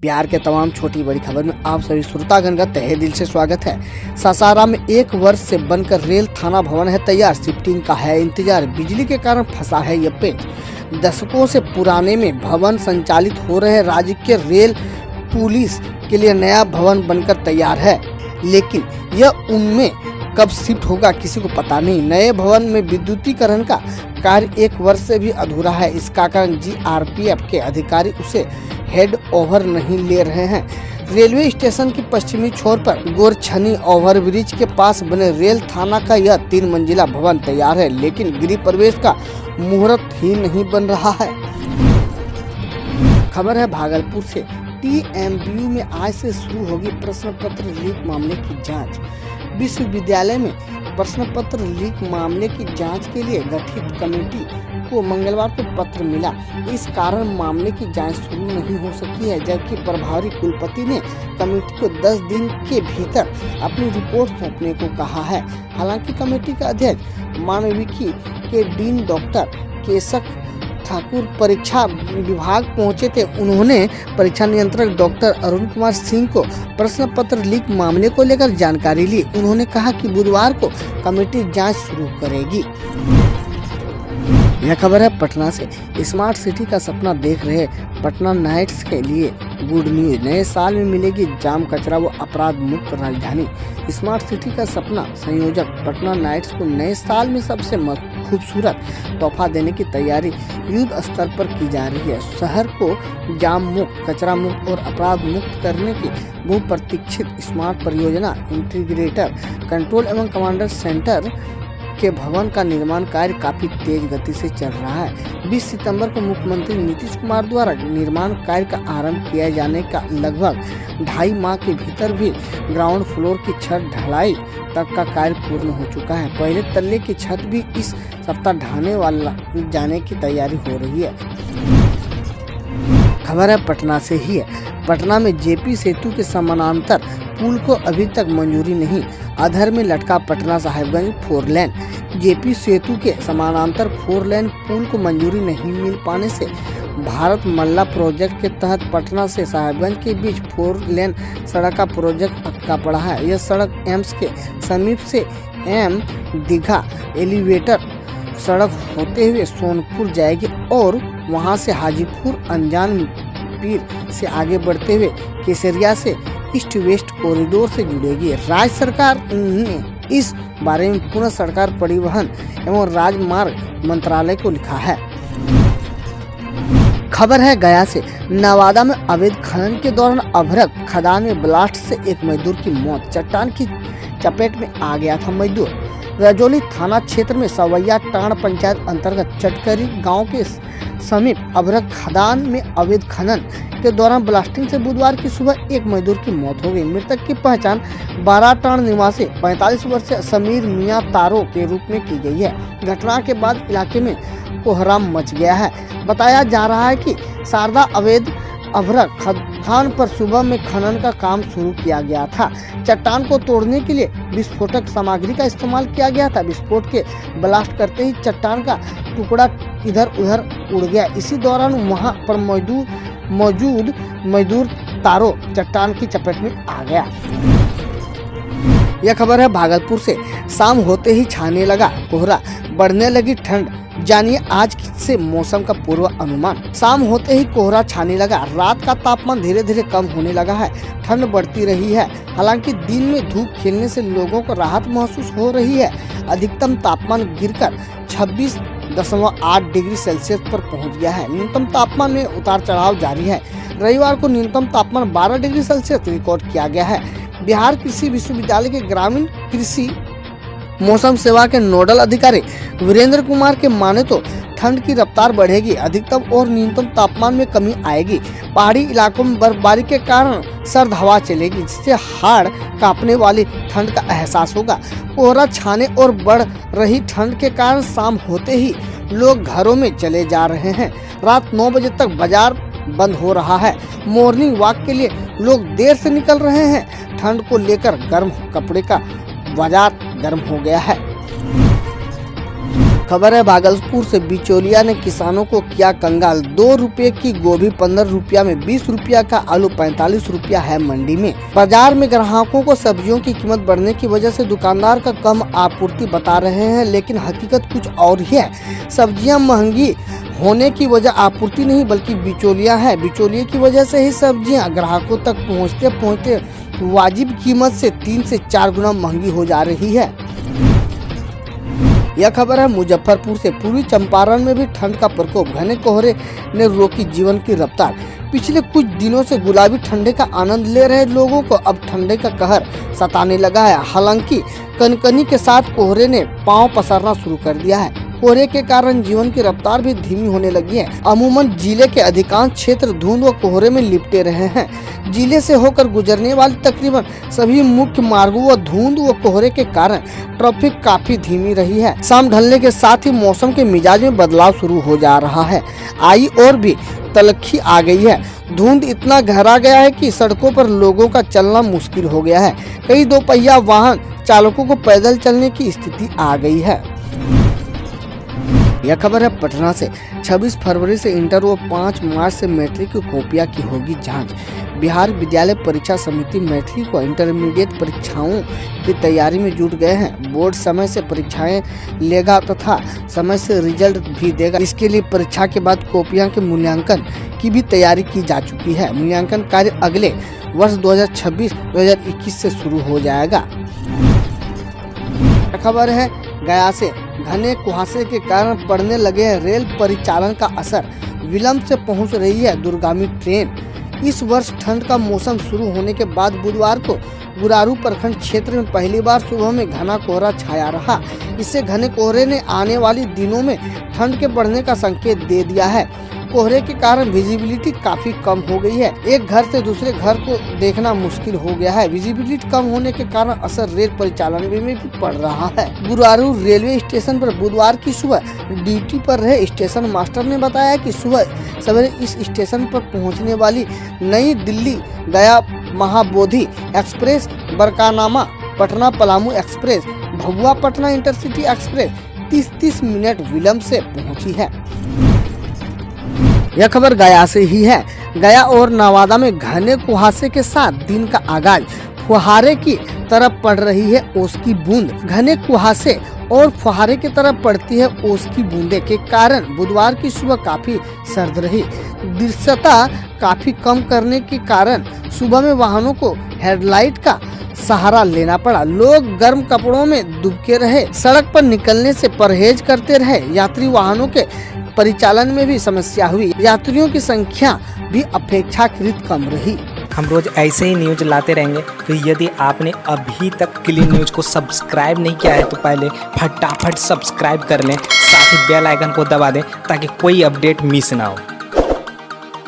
बिहार के तमाम छोटी बड़ी खबर में आप सभी श्रोतागण का तहे दिल से स्वागत है। सासाराम में 1 वर्ष से बनकर रेल थाना भवन है तैयार, शिफ्टिंग का है इंतजार, बिजली के कारण फंसा है यह पेच। दशकों से पुराने में भवन संचालित हो रहे राज्य के रेल पुलिस के लिए नया भवन बनकर तैयार है, लेकिन यह उनमें कब शिफ्ट होगा किसी को पता नहीं। नए भवन में विद्युतीकरण का कार्य 1 वर्ष से भी अधूरा है। इसका कारण जीआरपीएफ के अधिकारी उसे हेड ओवर नहीं ले रहे हैं। रेलवे स्टेशन की पश्चिमी छोर पर गोरछनी ओवरब्रिज के पास बने रेल थाना का यह 3 मंजिला भवन तैयार है, लेकिन गृह प्रवेश का मुहूर्त ही नहीं बन रहा है। खबर है भागलपुर से। टीएमबीयू में आज से शुरू होगी प्रश्न पत्र लीक मामले की जांच। विश्वविद्यालय में प्रश्न पत्र लीक मामले की जांच के लिए गठित कमेटी को मंगलवार को पत्र मिला। इस कारण मामले की जांच शुरू नहीं हो सकी है, जबकि प्रभारी कुलपति ने कमेटी को 10 दिन के भीतर अपनी रिपोर्ट सौंपने को कहा है। हालांकि कमेटी का अध्यक्ष मानविकी के डीन डॉक्टर केशव ठाकुर परीक्षा विभाग पहुंचे थे। उन्होंने परीक्षा नियंत्रक डॉक्टर अरुण कुमार सिंह को प्रश्न पत्र लीक मामले को लेकर जानकारी ली। उन्होंने कहा कि बुधवार को कमेटी जांच शुरू करेगी। यह खबर है पटना से। स्मार्ट सिटी का सपना देख रहे पटना नाइट्स के लिए गुड न्यूज। नए साल में मिलेगी जाम, कचरा व अपराध मुक्त राजधानी। स्मार्ट सिटी का सपना संयोजक पटना नाइट्स को नए साल में सबसे खूबसूरत तोहफा देने की तैयारी युद्ध स्तर पर की जा रही है। शहर को जाम मुक्त, कचरा मुक्त और अपराध मुक्त करने की बहुप्रतीक्षित स्मार्ट परियोजना इंटीग्रेटर कंट्रोल एवं कमांडर सेंटर के भवन का निर्माण कार्य काफी तेज गति से चल रहा है। 20 सितंबर को मुख्यमंत्री नीतीश कुमार द्वारा निर्माण कार्य का आरंभ किया जाने का लगभग 2.5 माह के भीतर भी ग्राउंड फ्लोर की छत ढलाई तक का कार्य पूर्ण हो चुका है। पहले तल्ले की छत भी इस सप्ताह ढाने वाला जाने की तैयारी हो रही है। खबर है पटना से ही है। पटना में जेपी सेतु के समानांतर पुल को अभी तक मंजूरी नहीं। अधर में लटका पटना साहिबगंज 4 लेन। जेपी सेतु के समानांतर 4 लेन पुल को मंजूरी नहीं मिल पाने से भारत मल्ला प्रोजेक्ट के तहत पटना से साहिबगंज के बीच 4 लेन सड़क का प्रोजेक्ट अटका पड़ा है। यह सड़क एम्स के समीप से एम दीघा एलिवेटर सड़क होते हुए सोनपुर जाएगी और वहां से हाजीपुर अनजान पीर से आगे बढ़ते हुए केसरिया से ईस्ट वेस्ट कॉरिडोर से जुड़ेगी। राज्य सरकार ने इस बारे में पुनः सरकार परिवहन एवं राजमार्ग मंत्रालय को लिखा है। खबर है गया से। नवादा में अवैध खनन के दौरान अभ्रक खदान में ब्लास्ट से एक मजदूर की मौत। चट्टान की चपेट में आ गया था मजदूर। रजौली थाना क्षेत्र में सवैया टांड पंचायत अंतर्गत चटकरी गांव के समीप अभ्रक खदान में अवैध खनन के दौरान ब्लास्टिंग से बुधवार की सुबह एक मजदूर की मौत हो गई। मृतक की पहचान 12 टांड निवासी 45 वर्षीय समीर मियां तारो के रूप में की गई है। घटना के बाद इलाके में कोहराम मच गया है। बताया जा रहा है कि शारदा अवैध अभ्रक खदान पर सुबह में खनन का काम शुरू किया गया था। चट्टान को तोड़ने के लिए विस्फोटक सामग्री का इस्तेमाल किया गया था। विस्फोट के ब्लास्ट करते ही चट्टान का टुकड़ा इधर उधर उड़ गया। इसी दौरान वहां पर मौजूद मजदूर तारो चट्टान की चपेट में आ गया। यह खबर है भागलपुर से। शाम होते ही छाने लगा कोहरा, बढ़ने लगी ठंड। जानिए आज से मौसम का पूर्व अनुमान। शाम होते ही कोहरा छाने लगा। रात का तापमान धीरे धीरे कम होने लगा है। ठंड बढ़ती रही है। हालांकि दिन में धूप खिलने से लोगों को राहत महसूस हो रही है। अधिकतम तापमान गिरकर 26.8 डिग्री सेल्सियस पर पहुंच गया है। न्यूनतम तापमान में उतार चढ़ाव जारी है। रविवार को न्यूनतम तापमान 12 डिग्री सेल्सियस रिकॉर्ड किया गया है। बिहार कृषि विश्वविद्यालय के ग्रामीण कृषि मौसम सेवा के नोडल अधिकारी वीरेंद्र कुमार के माने तो ठंड की रफ्तार बढ़ेगी। अधिकतम और न्यूनतम तापमान में कमी आएगी। पहाड़ी इलाकों में बर्फबारी के कारण सर्द हवा चलेगी, जिससे हाड़ कांपने वाली ठंड का एहसास होगा। कोहरा छाने और बढ़ रही ठंड के कारण शाम होते ही लोग घरों में चले जा रहे हैं। रात 9 बजे तक बाजार बंद हो रहा है। मॉर्निंग वॉक के लिए लोग देर से निकल रहे हैं। ठंड को लेकर गर्म कपड़े का बाजार गर्म हो गया है। खबर है भागलपुर से बिचौलिया ने किसानों को किया कंगाल। 2 रुपए की गोभी 15 रुपया में, 20 रुपया का आलू 45 रुपया है मंडी में। बाजार में ग्राहकों को सब्जियों की कीमत बढ़ने की वजह से दुकानदार का कम आपूर्ति बता रहे हैं, लेकिन हकीकत कुछ और ही है। सब्जियां महंगी होने की वजह आपूर्ति नहीं बल्कि बिचौलिया है। बिचौलिए की वजह से ही सब्जियां ग्राहकों तक पहुंचते वाजिब कीमत से 3 से 4 गुना महंगी हो जा रही है। यह खबर है मुजफ्फरपुर से। पूर्वी चंपारण में भी ठंड का प्रकोप, घने कोहरे ने रोकी जीवन की रफ्तार। पिछले कुछ दिनों से गुलाबी ठंडे का आनंद ले रहे लोगों को अब ठंडे का कहर सताने लगा है। हालांकि कनकनी के साथ कोहरे ने पांव पसारना शुरू कर दिया है। कोहरे के कारण जीवन की रफ्तार भी धीमी होने लगी है। अमूमन जिले के अधिकांश क्षेत्र धुंध व कोहरे में लिपटे रहे हैं। जिले से होकर गुजरने वाली तकरीबन सभी मुख्य मार्गों व धुंध व कोहरे के कारण ट्रैफिक काफी धीमी रही है। शाम ढलने के साथ ही मौसम के मिजाज में बदलाव शुरू हो जा रहा है। आई और भी तलखी आ गई है। धुंध इतना गहरा गया है कि सड़कों पर लोगों का चलना मुश्किल हो गया है। कई दोपहिया वाहन चालकों को पैदल चलने की स्थिति आ गई है। यह खबर है पटना से। 26 फरवरी से इंटर व 5 मार्च से मैट्रिक की कॉपियां की होगी जांच। बिहार विद्यालय परीक्षा समिति मैट्रिक व इंटरमीडिएट परीक्षाओं की तैयारी में जुट गए हैं। बोर्ड समय से परीक्षाएं लेगा तथा समय से रिजल्ट भी देगा। इसके लिए परीक्षा के बाद कॉपियां के मूल्यांकन की भी तैयारी की जा चुकी है। मूल्यांकन कार्य अगले वर्ष 2026-2021 से शुरू हो जाएगा। खबर है गया से। घने कुहासे के कारण पड़ने लगे रेल परिचालन का असर, विलंब से पहुंच रही है दूरगामी ट्रेन। इस वर्ष ठंड का मौसम शुरू होने के बाद बुधवार को गुरारू प्रखंड क्षेत्र में पहली बार सुबह में घना कोहरा छाया रहा। इससे घने कोहरे ने आने वाले दिनों में ठंड के बढ़ने का संकेत दे दिया है। कोहरे के कारण विजिबिलिटी काफी कम हो गई है। एक घर से दूसरे घर को देखना मुश्किल हो गया है। विजिबिलिटी कम होने के कारण असर रेल परिचालन में भी पड़ रहा है। गुरारू रेलवे स्टेशन पर बुधवार की सुबह ड्यूटी पर रहे स्टेशन मास्टर ने बताया कि सुबह सवेरे इस स्टेशन पर पहुंचने वाली नई Delhi Gaya Mahabodhi express, Barkakana Patna Palamu express, Bhabua Patna intercity express 30-30 minute विलम्ब से पहुंची है। यह खबर गया से ही है। गया और नवादा में घने कुहासे के साथ दिन का आगाज, फुहारे की तरफ पड़ रही है ओस की बूंद। घने कुहासे और फुहारे की तरफ पड़ती है ओस की बूंदे के कारण बुधवार की सुबह काफी सर्द रही। दृश्यता काफी कम करने के कारण सुबह में वाहनों को हेडलाइट का सहारा लेना पड़ा। लोग गर्म कपड़ों में दुबके रहे, सड़क पर निकलने से परहेज करते रहे। यात्री वाहनों के परिचालन में भी समस्या हुई। यात्रियों की संख्या भी अपेक्षाकृत कम रही। हम रोज ऐसे ही न्यूज लाते रहेंगे, तो यदि आपने अभी तक क्लीन न्यूज को सब्सक्राइब नहीं किया है तो पहले फटाफट सब्सक्राइब कर लें, साथ ही बेल आइकन को दबा दें ताकि कोई अपडेट मिस ना हो।